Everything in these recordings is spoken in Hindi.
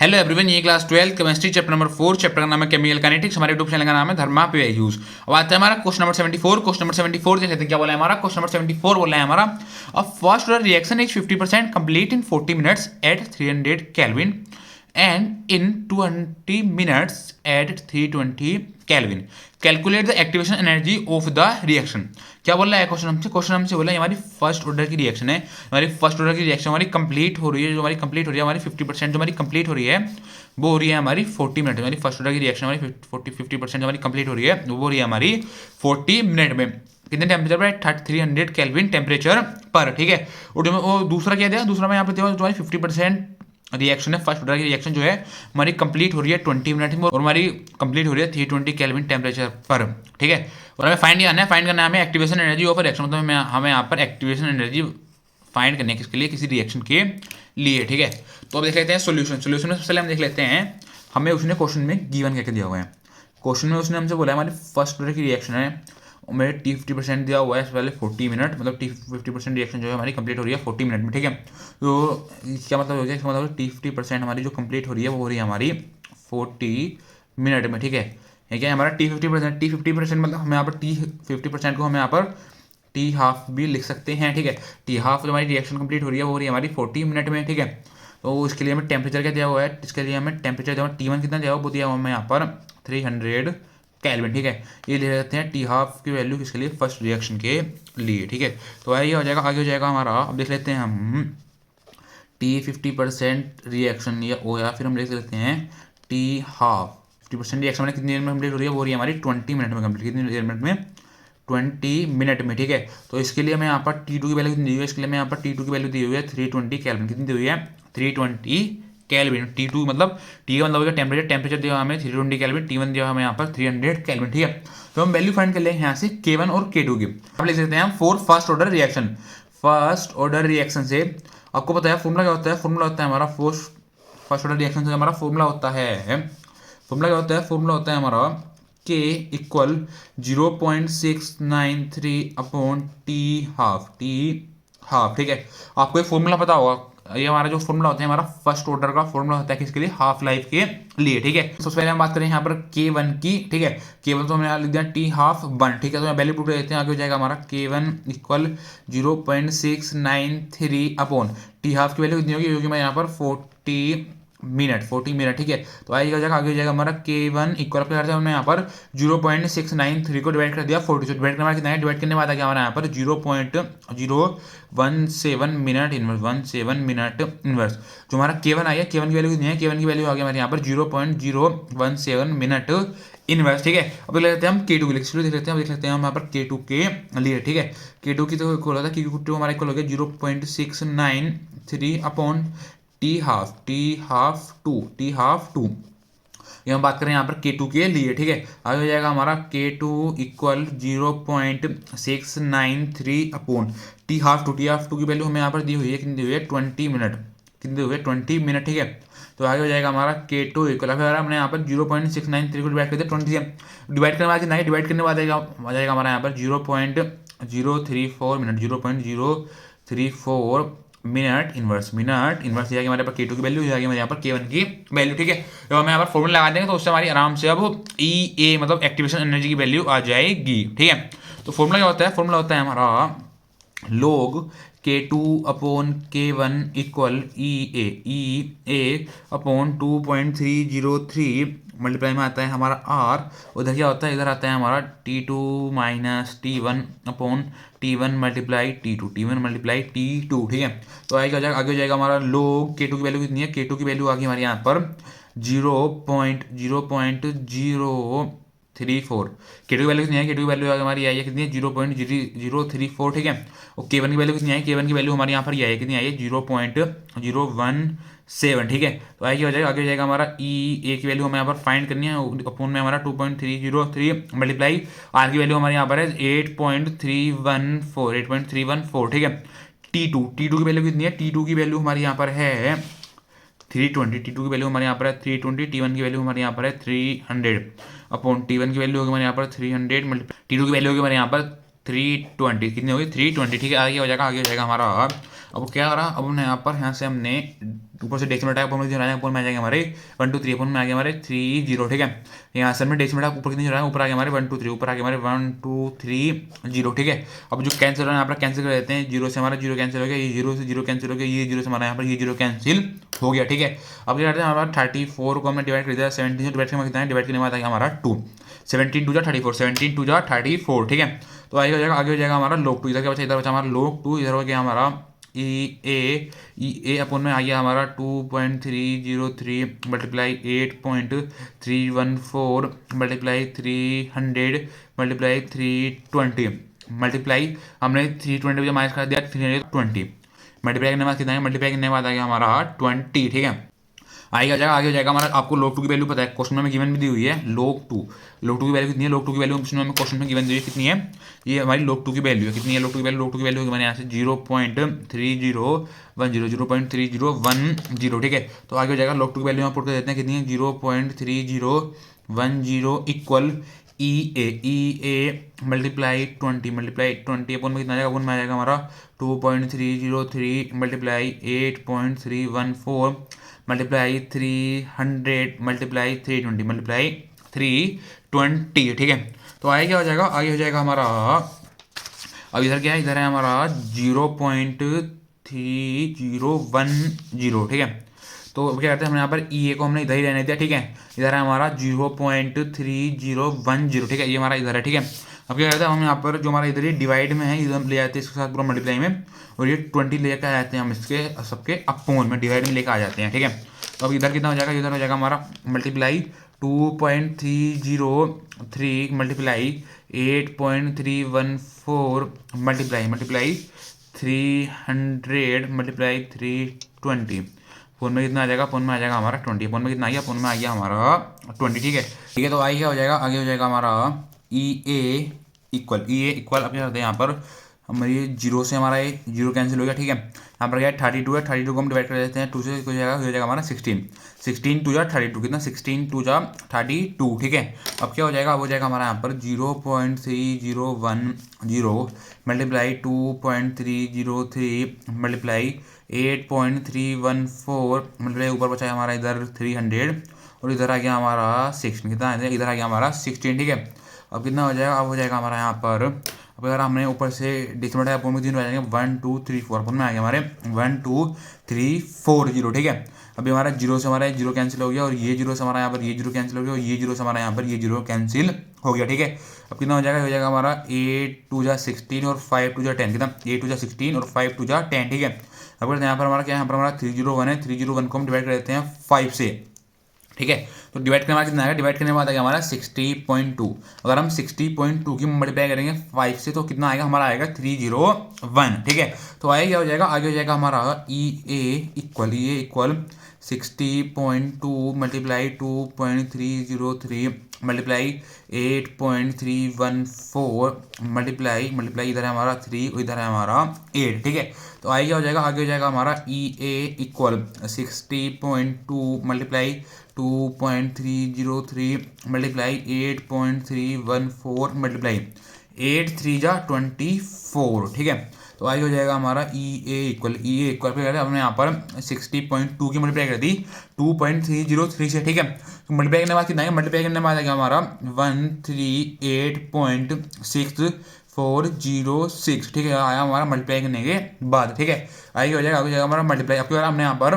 हेलो एवरीवन, ये class 12 chemistry chapter number 4 chapter का नाम है केमिकल काइनेटिक्स। हमारे यूट्यूब चैनल का नाम है धर्मा पे यूज। अब आता है हमारा क्वेश्चन नंबर 74। क्वेश्चन नंबर 74 देख लेते हैं क्या बोला है हमारा। क्वेश्चन नंबर 74 बोला है हमारा, a first order reaction is 50% complete in 40 minutes at 300 kelvin and in 20 minutes at 320 kelvin. Calculate the activation energy of the reaction. क्या बोल रहा है क्वेश्चन हमसे बोला है हमारी फर्स्ट ऑर्डर की रिएक्शन है। हमारी फर्स्ट ऑर्डर की रिएक्शन हमारी कंप्लीट हो रही है, जो हमारी कंप्लीट हो रही है हमारी 50% जो हमारी कंप्लीट हो रही है वो हो रही है हमारी 40 मिनट। हमारी फर्स्ट ऑर्डर की रिएक्शन हमारी 50% हमारी कंप्लीट हो रही है वो हो रही है हमारी 40 मिनट में। कितने टेम्परेचर पर? 300 केल्विन टेम्परेचर पर। ठीक है। और वो दूसरा क्या दिया, दूसरा मैं यहाँ पे जो हमारी 50% रिएक्शन है, फर्स्ट ऑर्डर की रिएक्शन जो है हमारी कंप्लीट हो रही है 20 मिनट में और हमारी कंप्लीट हो रही है 320 केल्विन टेम्परेचर पर। ठीक है। और हमें फाइंड करना है हमें एक्टिवेशन एनर्जी ऑफ रिएक्शन, मतलब हमें यहाँ पर एक्टिवेशन एनर्जी फाइंड करने किसके लिए, किसी रिएक्शन के लिए। ठीक है। तो अब देख लेते हैं सोल्यूशन में सबसे पहले हम देख लेते हैं हमें उसने क्वेश्चन में गिवन करके दिया हुआ है। क्वेश्चन में उसने हमसे बोला है हमारी फर्स्ट ऑर्डर की रिएक्शन है, मेरे टी 50% दिया हुआ है इससे पहले 40 मिनट, मतलब टी 50% रिएक्शन जो है हमारी कंप्लीट हो रही है 40 मिनट में। ठीक है। तो क्या मतलब हो गया, इसका मतलब टी 50% हमारी जो कंप्लीट हो रही है वो हो रही है हमारी 40 मिनट में। ठीक है। ये क्या है हमारा टी 50%, मतलब हमें यहाँ पर टी 50% को हमें यहाँ पर टी हाफ भी लिख सकते हैं। ठीक है। टी हाफ जो हमारी रिएक्शन कंप्लीट हो रही है वो हो रही है हमारी 40 मिनट में। ठीक है। तो इसके लिए हमें टेम्परेचर क्या दिया हुआ है, इसके लिए हमें टेम्परेचर जो T1 कितना दिया हुआ वो दिया हुआ हमें यहाँ पर 300 केल्विन। ठीक है। ये ले लेते हैं टी हाफ की वैल्यू किसके लिए, फर्स्ट रिएक्शन के लिए। ठीक है। तो ये हो जाएगा, आगे हो जाएगा हमारा, अब देख लेते हैं हम टी 50% रिएक्शन या फिर हम देख लेते हैं टी हाफ 50% रिएक्शन में कितनी देर में कंप्लीट हो रही है, वो हो रही है हमारी 20 मिनट में कंप्लीट। कितनी देर मिनट में? 20 मिनट में। ठीक है। तो इसके लिए हमें यहाँ पर T2 की वैल्यू कितनी दी हुई है, इसके लिए मैं यहाँ पर T2 की वैल्यू दी हुई है 320 केल्विन। कितनी दी हुई है? 320 केल्विन। T2 मतलब T का मतलब हो गया टेम्परेचर दिया हुआ हमें 320 केल्विन, T1 दिया हुआ हमें यहाँ पर 300 केल्विन। ठीक है। तो हम वैल्यू फाइंड कर लेंगे यहाँ से K1 और K2 की। अब लिख सकते हैं हम for first order reaction. First order reaction से आपको पता है फॉर्मूला क्या होता है, फॉर्मूला होता है हमारा फर्स्ट ऑर्डर रिएक्शन से हमारा फॉर्मूला होता है, फॉर्मूला क्या होता है, फॉर्मूला होता है हमारा K equal 0.693 upon T half. ठीक है। आपको एक फॉर्मूला पता होगा, ये हमारा जो फॉर्मूला होता है हमारा फर्स्ट ऑर्डर का फॉर्मूला होता है किसके लिए, हाफ लाइफ के लिए। ठीक है। सबसे पहले हम बात करें यहाँ पर K1 की। ठीक है। K1 तो हमने यहाँ लिख दिया टी हाफ 1। ठीक है। तो वैल्यू पुट कर देते हैं, आगे हो जाएगा हमारा K1 equal 0.693 upon T half की वैल्यू कितनी होगी, क्योंकि मैं यहाँ पर 40 मिनट। ठीक है। तो आगे हो जाएगा, आगे हो जाएगा हमारा K1 इक्वल अपने हमने यहाँ पर 0.693 को डिवाइड कर दिया 40 से। डिवाइड करने कितना है, डिवाइड करने बाद आ गया हमारा यहाँ पर 0.017 मिनट इनवर्स, 17 मिनट इनवर्स। जो हमारा K1 आ गया, K1 की वैल्यू कितनी है, K1 की वैल्यू आ गया हमारे यहाँ पर 0.017 मिनट इनवर्स। ठीक है। अब देख लेते हैं हम K2 के लिए, देख लेते हैं, देख लेते हैं हम यहाँ पर K2 के लिए। ठीक है। K2 की तो खोला था, K2 हमारा इक्वल हो गया 0.693 अपॉन टी हाफ टू। ये हम बात करें यहाँ पर K2 के लिए। ठीक है। आगे हो जाएगा हमारा K2 equal 0.693 upon T half two की वैल्यू हमें यहाँ पर दी हुई है, कितनी दी हुई है, 20 मिनट। कितनी दी हुई है, 20 मिनट। ठीक है। तो आगे हो जाएगा हमारा K2 इक्वल, फिर हमने यहाँ पर 0.693 को डिवाइड कर दिया 20 से। डिवाइड करने बाद नहीं, डिवाइड करने बाद आ जाएगा हमारा यहाँ पर 0.034 मिनट, 0.034 मिनट इनवर्स जाएगी हमारे पास K2 की वैल्यू, जाएगी हमारे यहाँ पर K1 की वैल्यू। ठीक है। तो हम यहाँ पर फॉर्मूला लगा देंगे तो उससे हमारी आराम से अब E A मतलब एक्टिवेशन एनर्जी की वैल्यू आ जाएगी। ठीक है। तो फॉर्मूला क्या होता है, फॉर्मूला होता है हमारा log K2 upon K1 equal E A upon 2.303 multiply में आता है हमारा R। उधर क्या होता है, इधर आता है हमारा T2 minus T1 upon T1 multiply T2। ठीक है। तो आगे हो जाएगा हमारा log K2 की वैल्यू कितनी है, K2 की वैल्यू आ गई हमारे यहाँ पर 0.034। K2 की वैल्यू कितनी है, K2 की वैल्यू हमारी आई है कितनी है, 0.034। ठीक है। और K1 की वैल्यू कितनी है, K1 की वैल्यू हमारी यहाँ पर ये है, कितनी आई है, 0.017। ठीक है। तो आगे हो जाएगा हमारा E A की वैल्यू हमें यहाँ पर फाइंड करनी है, अपोन में हमारा 2.303 मल्टीप्लाई R की वैल्यू हमारे यहाँ पर है 8.314। ठीक है। T2 की वैल्यू कितनी है, T2 की वैल्यू हमारी यहाँ पर है 320। T2 की वैल्यू हमारे यहाँ पर है 320, T1 की वैल्यू हमारे यहाँ पर है 300 अपॉन T1 की वैल्यू होगी हमारे यहाँ पर 300 मल्टीप्लाई T2 की वैल्यू होगी हमारे यहाँ पर 320। कितनी होगी, 320। ठीक है। आगे हो जाएगा हमारा, अब क्या हो रहा, अब हमने यहाँ से हमने ऊपर से डेसिमल हटाया, ऊपर में आ जाएंगे हमारे 1 2 3, अपन में आ गया हमारे 3 0, ठीक है। यहाँ आंसर में डेसिमल हटाया, ऊपर कितनी हो रहा है, ऊपर आ गया हमारे 1 2 3, ऊपर आ गया हमारे 1 2 3 0, ठीक है। अब जो कैंसिल हो रहा है यहाँ पर कैंसिल कर देते हैं, जीरो से हमारा जीरो कैंसिल हो गया, ये जीरो से जीरो कैंसिल हो गया, ये जीरो से हमारा यहाँ पर ये जीरो कैंसिल हो गया, ठीक है। अब क्या करते हैं, हमारा 34 को हमने डिवाइड कर दिया, 17 से डिवाइड करने कितना है, डिवाइड करने के बाद हमारा 2, 17 2 जा 34, 17 2 जा 34, ठीक है। तो आगे हो जाएगा हमारा log 2, इधर क्या बचा, इधर बचा हमारा log 2, इधर हो गया हमारा ई ए अपन में आ गया हमारा 2.303 मल्टीप्लाई 8.314 मल्टीप्लाई 300 मल्टीप्लाई 320 मल्टीप्लाई हमने 320 जब माइनस कर दिया 320 मल्टीप्लाई करने के बाद कितना है, मल्टीप्लाई करने के बाद आ गया हमारा 20, ठीक है। आगे हो जाएगा हमारा, आपको log 2 की वैल्यू पता है, क्वेश्चन में गिवन भी दी हुई है log 2 की वैल्यू कितनी है, log 2 की वैल्यू क्वेश्चन में गिवन दी हुई है कितनी है, ये हमारी log 2 की वैल्यू है, कितनी है log 2 की वैल्यू होगी मैंने यहाँ से 0.3010, ठीक है। तो आगे हो जाएगा log 2 की वैल्यू यहाँ पुट कर देते हैं, कितनी है 0.3010 इक्वल ई ए मल्टीप्लाई 20 अपन में कितना आ जाएगा, अपन में आ जाएगा हमारा 2.303 मल्टीप्लाई 8.314 मल्टीप्लाई 300 मल्टीप्लाई 320 मल्टीप्लाई 320, ठीक है। तो आगे क्या हो जाएगा, आगे हो जाएगा हमारा, अब इधर क्या है, इधर है हमारा 0.3010, ठीक है। तो क्या करते हैं, हमने यहाँ पर ई ए को हमने इधर ही रहने दिया, ठीक है। इधर है हमारा 0.3010, ठीक है, ये हमारा इधर है, ठीक है। अब क्या करते हैं, हम यहाँ पर जो हमारा इधर ही डिवाइड में है, इधर हम ले जाते हैं इसके साथ पूरा मल्टीप्लाई में, और ये 20 लेकर आ जाते हैं हम इसके सबके अपोन में, डिवाइड में लेकर आ जाते हैं, ठीक है। तो अब इधर कितना हो जाएगा, इधर हो जाएगा हमारा multiply 2.303 multiply 8.314 multiply 300 multiply 320, phone में कितना आ जाएगा, फोन में आ जाएगा हमारा 20, फोन में कितना आ गया, फोन में आ गया हमारा 20, ठीक है। तो आगे क्या हो जाएगा, आगे हो जाएगा हमारा ई ए इक्वल अब क्या करते हैं यहाँ पर, हमारी जीरो से हमारा ये जीरो कैंसिल हो गया, ठीक है। यहाँ पर क्या है 32 है, 32 को हम डिवाइड कर देते हैं 2 से, हो जाएगा हमारा 16 2 जा 32, कितना 16 2 जा 32, ठीक है। अब क्या हो जाएगा, अब हो जाएगा हमारा यहाँ पर 0.3010 मल्टीप्लाई 2.303 मल्टीप्लाई 8.314 मल्टीप्लाई ऊपर बचा है हमारा इधर 300 और इधर आ गया हमारा 16, कितना है, इधर आ गया हमारा 16, ठीक है। अब कितना हो जाएगा, अब हो जाएगा हमारा यहाँ पर, अब अगर हमने ऊपर से डेसिमल हटाया, अपन में 3 हो जाएंगे 1 2 3 4, अपन में आ गया हमारे 1 2 3 4 0, ठीक है। अभी हमारा जीरो से हमारा जीरो कैंसिल हो गया, और ये जीरो से हमारा यहाँ पर ये जीरो कैंसिल हो गया, और ये जीरो से हमारा यहाँ पर ये जीरो कैंसिल हो गया, ठीक है। अब कितना हो जाएगा हमारा 8 2 जा 16 और 5 2 जा 10, कितना 8 2 जा 16 और 5 2 जा 10, ठीक है। अब यहाँ पर हमारा क्या है, यहाँ पर हमारा 301 है, 301 को हम डिवाइड कर देते हैं 5 से, ठीक है। तो डिवाइड करने के बाद कितना आएगा, डिवाइड करने के बाद आएगा हमारा 60.2, अगर हम 60.2 की मल्टीप्लाई करेंगे 5 से तो कितना आएगा, हमारा आएगा 301, ठीक है। तो आगे क्या हो जाएगा, आगे हो जाएगा हमारा ई ए इक्वल 60.2 मल्टीप्लाई 2.303 मल्टीप्लाई 8.314 मल्टीप्लाई इधर है हमारा 3 और इधर है हमारा 8, ठीक है। तो आगे क्या हो जाएगा, आगे हो जाएगा हमारा ई ए इक्वल 60.2 मल्टीप्लाई 2.303 मल्टीप्लाई 8.314 मल्टीप्लाई 8 3 जा 24, ठीक है। तो आगे हो जाएगा हमारा ई ए इक्वल फिर हमने यहाँ पर 60.2 की मल्टीप्लाई कर दी 2.303 से, ठीक है। तो मल्टीप्लाई करने के बाद कितना है, मल्टीप्लाई करने के बाद आ गया हमारा 138.6406, ठीक है, आया हमारा मल्टीप्लाई करने के बाद, ठीक है। आगे हो जाएगा हमारा मल्टीप्लाई, अब क्या हमने यहाँ पर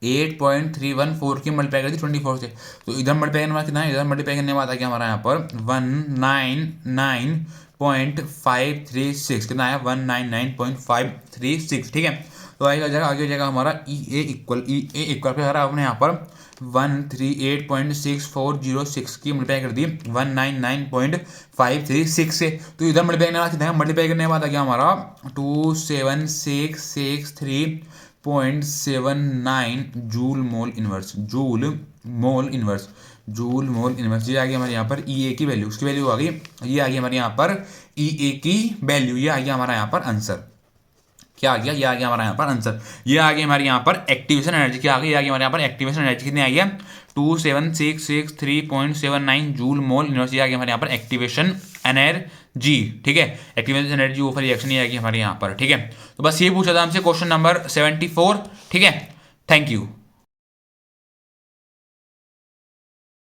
8.314 की मल्टीप्लाई कर दी 24 से, तो इधर मल्टीप्लाई करने के बाद कितना है, इधर मल्टीप्लाई करने के बाद आ गया हमारा यहाँ पर 199.536, कितना आया 199.536, ठीक है। तो आगे हो जाएगा हमारा ई ए इक्वल फिर हमने यहाँ पर 138.6406 की मल्टीप्लाई कर दी 199.536 से, तो इधर मल्टीप्लाई करने के बाद कितना है, मल्टीप्लाई करने के बाद आ गया हमारा 27663.79 जूल मोल इनवर्स, ये आ गई हमारे यहाँ पर ई ए की वैल्यू, उसकी वैल्यू आ गई, ये आ गई हमारे यहाँ पर ई ए की वैल्यू, ये आ गया हमारा यहाँ पर आंसर, क्या आ गया, ये आ गया हमारा यहाँ पर आंसर, ये आ गई हमारे यहाँ पर एक्टिवेशन एनर्जी, क्या आ गई, ये आ गई हमारे यहाँ पर एक्टिवेशन एनर्जी, कितनी आई है 27663.79 जूल मोल इनवर्स, ये आ गया हमारे यहाँ पर एक्टिवेशन एनर्जी, ठीक है। एक्टिवेशन एनर्जी वो रिएक्शन ही आएगी हमारे यहाँ पर, ठीक है। तो बस ये पूछा था हमसे क्वेश्चन नंबर 74, ठीक है। Thank you.